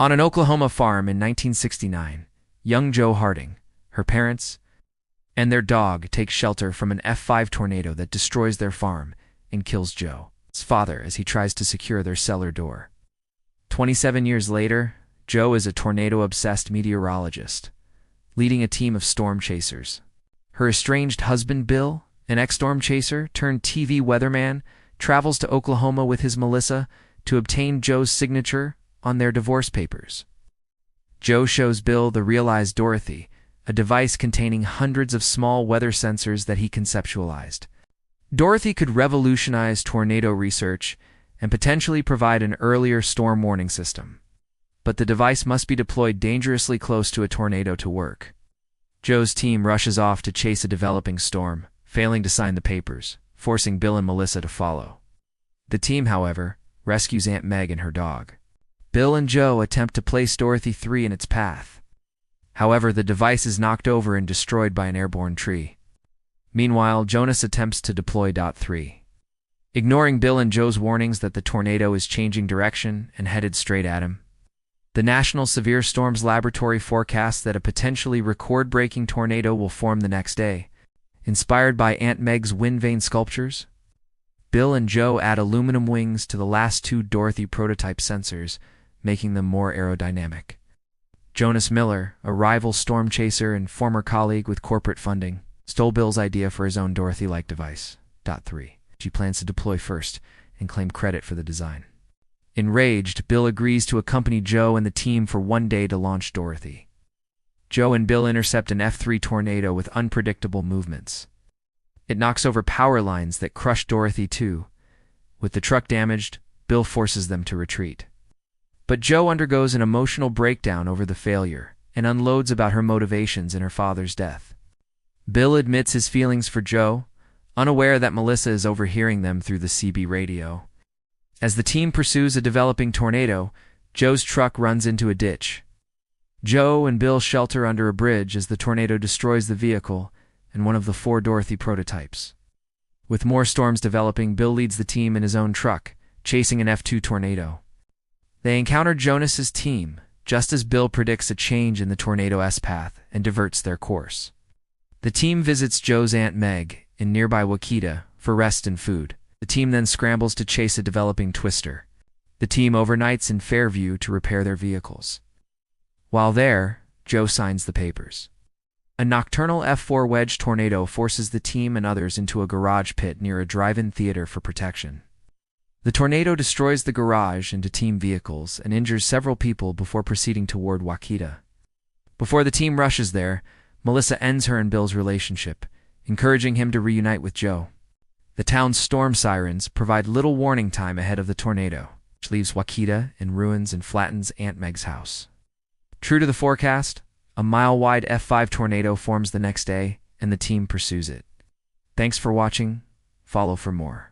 On an Oklahoma farm in 1969, young Jo Harding, her parents, and their dog take shelter from an F5 tornado that destroys their farm and kills Jo's father as he tries to secure their cellar door. 27 years later, Jo is a tornado-obsessed meteorologist, leading a team of storm chasers. Her estranged husband, Bill, an ex-storm chaser turned TV weatherman, travels to Oklahoma with his Melissa to obtain Jo's signature on their divorce papers. Jo shows Bill the Realize Dorothy, a device containing hundreds of small weather sensors that he conceptualized. Dorothy could revolutionize tornado research and potentially provide an earlier storm warning system. But the device must be deployed dangerously close to a tornado to work. Jo's team rushes off to chase a developing storm, failing to sign the papers, forcing Bill and Melissa to follow. The team, however, rescues Aunt Meg and her dog. Bill and Jo attempt to place Dorothy 3 in its path. However, the device is knocked over and destroyed by an airborne tree. Meanwhile, Jonas attempts to deploy Dot 3. Ignoring Bill and Jo's warnings that the tornado is changing direction and headed straight at him, the National Severe Storms Laboratory forecasts that a potentially record-breaking tornado will form the next day. Inspired by Aunt Meg's wind vane sculptures, Bill and Jo add aluminum wings to the last 2 Dorothy prototype sensors, making them more aerodynamic. Jonas Miller, a rival storm chaser and former colleague with corporate funding, stole Bill's idea for his own Dorothy-like device, Dot 3. She plans to deploy first and claim credit for the design. Enraged, Bill agrees to accompany Jo and the team for one day to launch Dorothy. Jo and Bill intercept an F3 tornado with unpredictable movements. It knocks over power lines that crush Dorothy too. With the truck damaged, Bill forces them to retreat. But Jo undergoes an emotional breakdown over the failure and unloads about her motivations in her father's death. Bill admits his feelings for Jo, unaware that Melissa is overhearing them through the CB radio. As the team pursues a developing tornado, Jo's truck runs into a ditch. Jo and Bill shelter under a bridge as the tornado destroys the vehicle and one of the 4 Dorothy prototypes. With more storms developing, Bill leads the team in his own truck, chasing an F2 tornado. They encounter Jonas's team, just as Bill predicts a change in the tornado's path and diverts their course. The team visits Jo's Aunt Meg in nearby Waukeeta for rest and food. The team then scrambles to chase a developing twister. The team overnights in Fairview to repair their vehicles. While there, Jo signs the papers. A nocturnal F4 wedge tornado forces the team and others into a garage pit near a drive-in theater for protection. The tornado destroys the garage into team vehicles and injures several people before proceeding toward Waukeeta. Before the team rushes there, Melissa ends her and Bill's relationship, encouraging him to reunite with Jo. The town's storm sirens provide little warning time ahead of the tornado, which leaves Waukeeta in ruins and flattens Aunt Meg's house. True to the forecast, a mile-wide F5 tornado forms the next day, and the team pursues it. Thanks for watching. Follow for more.